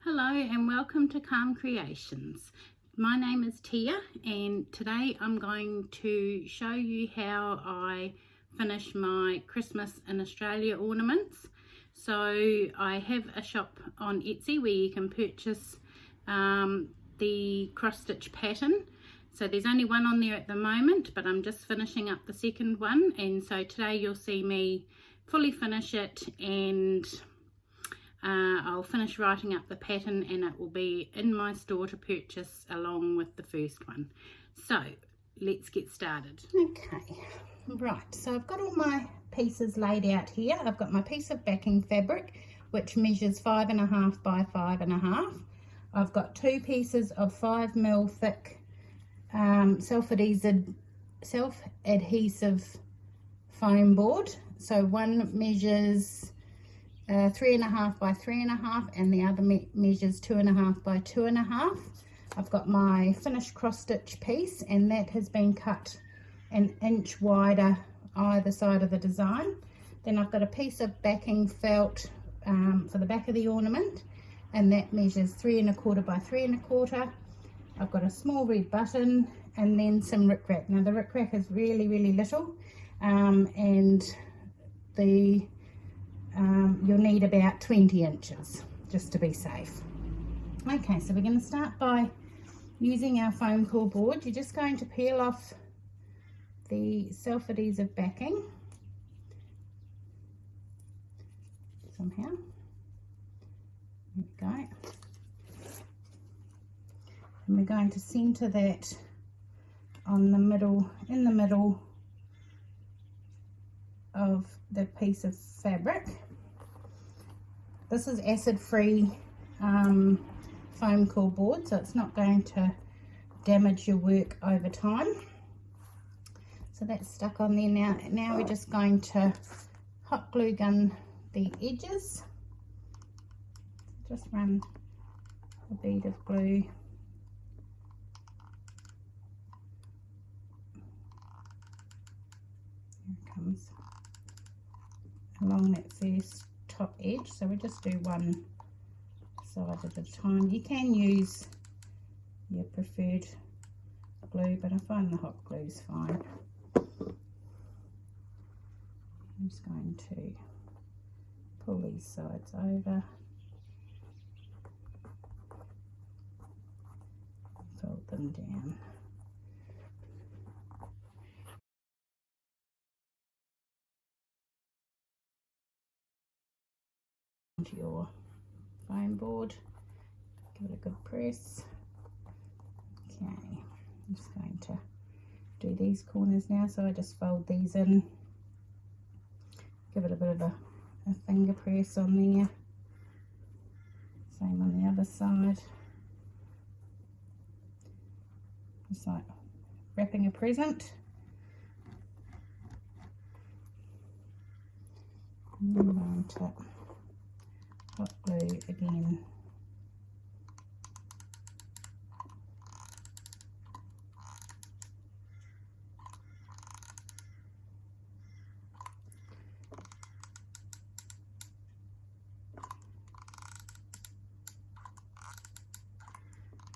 Hello and welcome to Calm Creations. My name is Tia and today I'm going to show you how I finish my Christmas in Australia ornaments. So I have a shop on Etsy where you can purchase the cross stitch pattern. So there's only one on there at the moment, but I'm just finishing up the second one, and so today you'll see me fully finish it, and I'll finish writing up the pattern and it will be in my store to purchase along with the first one. So let's get started. Okay, right, so I've got all my pieces laid out here. I've got my piece of backing fabric which measures 5.5 by 5.5. I've got two pieces of 5mm thick self-adhesive foam board. So one measures 3.5 by 3.5 and the other measures 2.5 by 2.5. I've got my finished cross stitch piece, and that has been cut an inch wider either side of the design. Then I've got a piece of backing felt for the back of the ornament, and that measures 3.25 by 3.25. I've got a small red button and then some Ric Rac. Now the Ric Rac is really little, and the you'll need about 20 inches just to be safe. Okay, so we're going to start by using our foam core board. You're just going to peel off the self-adhesive backing somehow. There we go. And we're going to center that on the middle, in the middle of the piece of fabric. This is acid-free foam core board, so it's not going to damage your work over time. So that's stuck on there now. Now we're just going to hot glue gun the edges. Just run a bead of glue comes along that first top edge. So we just do one side at a time. You can use your preferred glue, but I find the hot glue is fine. I'm just going to pull these sides over, fold them down. Onto your foam board, give it a good press. Okay, I'm just going to do these corners now, so I just fold these in, give it a bit of a finger press on there, same on the other side, just like wrapping a present. And then I'm going to hot glue again.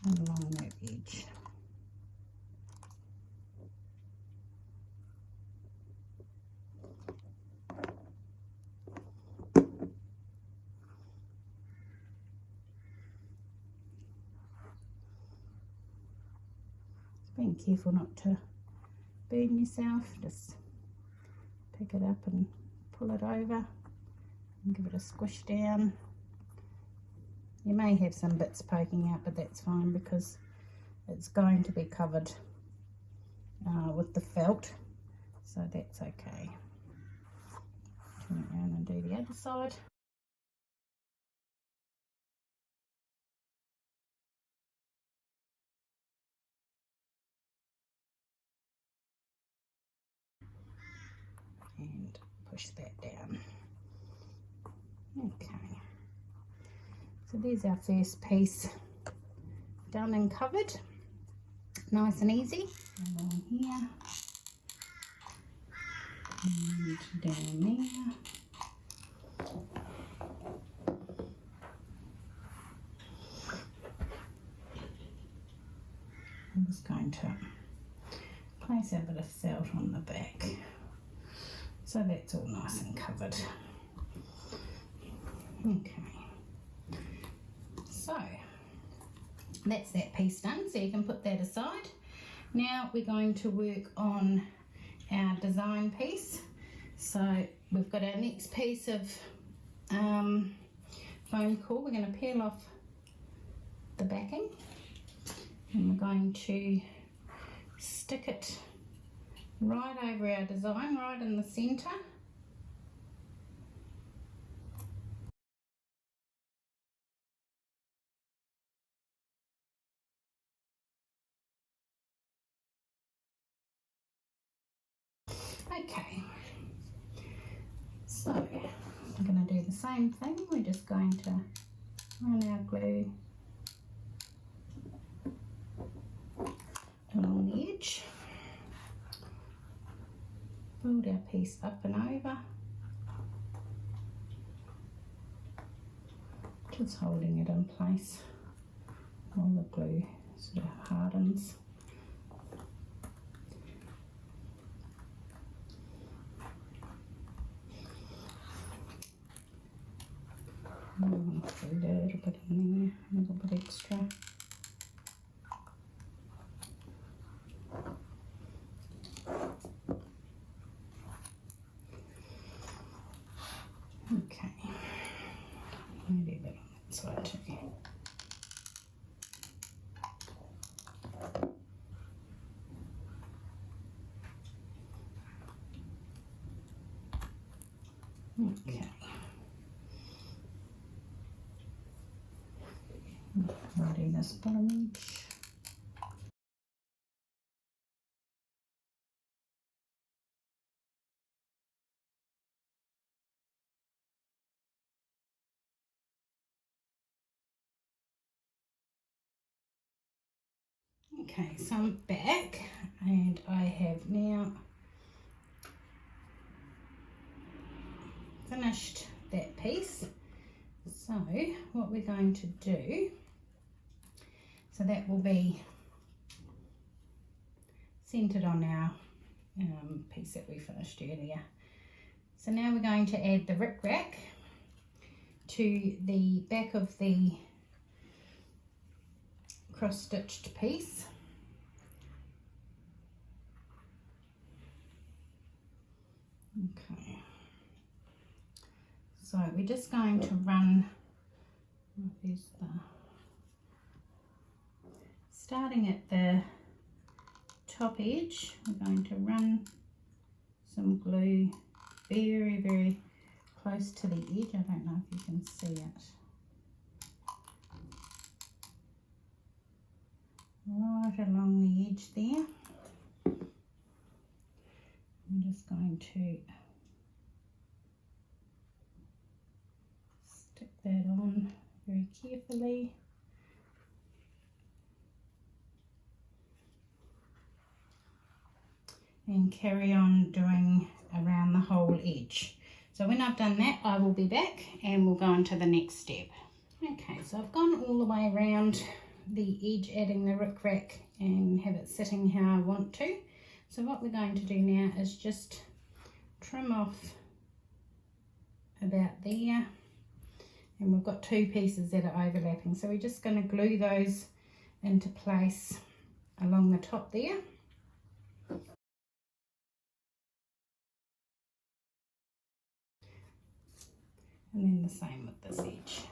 And along that edge. Being careful not to burn yourself, just pick it up and pull it over and give it a squish down. You may have some bits poking out, but that's fine because it's going to be covered with the felt, so that's okay. Turn it around and do the other side. And push that down. Okay, so there's our first piece done and covered, nice and easy. Along here and down there. I'm just going to place a bit of felt on the back so that's all nice and covered. Okay, so that's that piece done, so you can put that aside. Now we're going to work on our design piece. So we've got our next piece of foam core. We're going to peel off the backing and we're going to stick it right over our design, right in the centre. Okay, so I'm going to do the same thing. We're just going to run our glue along the edge, fold our piece up and over, just holding it in place while the glue sort of hardens. Put a little bit in there, a little bit extra. Okay, maybe a bit on that side too. Okay. I'll do this bottom edge. Okay, so I'm back and I have now finished that piece. So what we're going to do, so that will be centered on our piece that we finished earlier. So now we're going to add the Ric Rac to the back of the cross-stitched piece. Okay, so we're just going to run, starting at the top edge, we're going to run some glue very, very close to the edge. I don't know if you can see it. Right along the edge there. I'm just going to stick that on very carefully. And carry on doing around the whole edge. So when I've done that, I will be back and we'll go on to the next step. Okay, so I've gone all the way around the edge, adding the Ric Rac and have it sitting how I want to. So what we're going to do now is just trim off about there, and we've got two pieces that are overlapping, so we're just going to glue those into place along the top there. And then the same with this edge.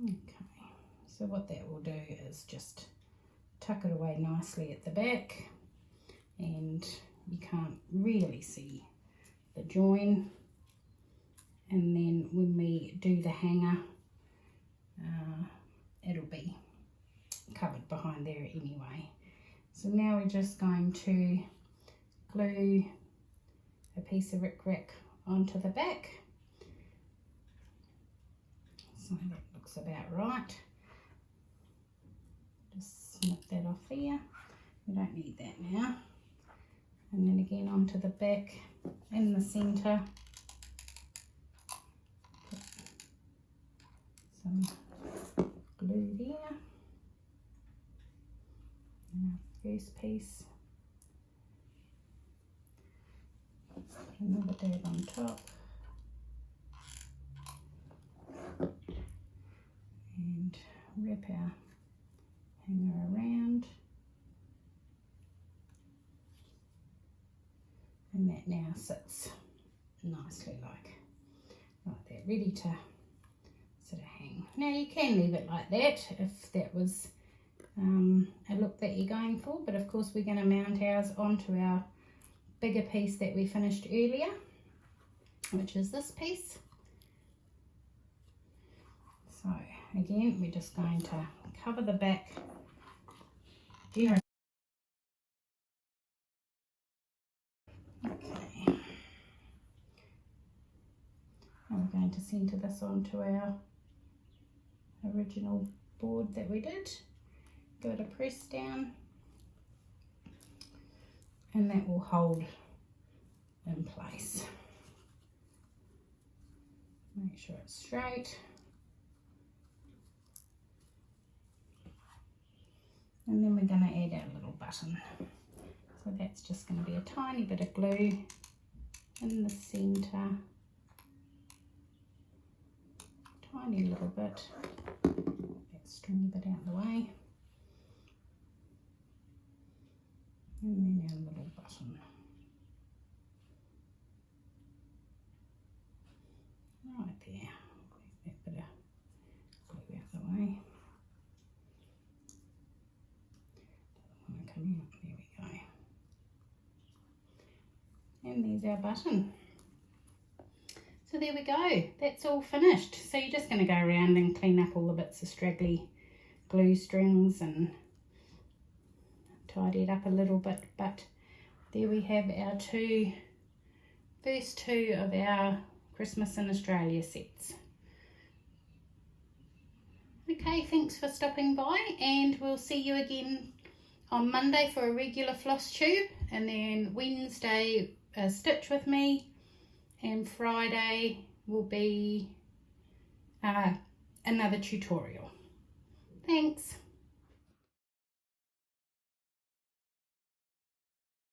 Okay, so what that will do is just tuck it away nicely at the back, and you can't really see the join, and then when we do the hanger it'll be covered behind there anyway. So now we're just going to glue a piece of Ric Rac onto the back. So that looks about right. Just snip that off there. We don't need that now. And then again onto the back in the centre. Put some glue there. And our first piece. Put another dab on top. And wrap our hanger around. And that now sits nicely like that, ready to sort of hang. Now you can leave it like that if that was a look that you're going for, but of course we're going to mount ours onto our bigger piece that we finished earlier, which is this piece. So again, we're just going to cover the back. Okay. And we're going to centre this onto our original board that we did. Give it a press down, and that will hold in place. Make sure it's straight. And then we're going to add our little button. So that's just going to be a tiny bit of glue in the centre. Tiny little bit. That stringy bit out of the way. And then our little button. Right there. That bit of glue out of the way. Doesn't want to come out. There we go. And there's our button. So there we go. That's all finished. So you're just going to go around and clean up all the bits of straggly glue strings and tidy it up a little bit, but there we have our first two of our Christmas in Australia sets. Okay, thanks for stopping by, and we'll see you again on Monday for a regular floss tube, and then Wednesday a stitch with me, and Friday will be another tutorial. Thanks.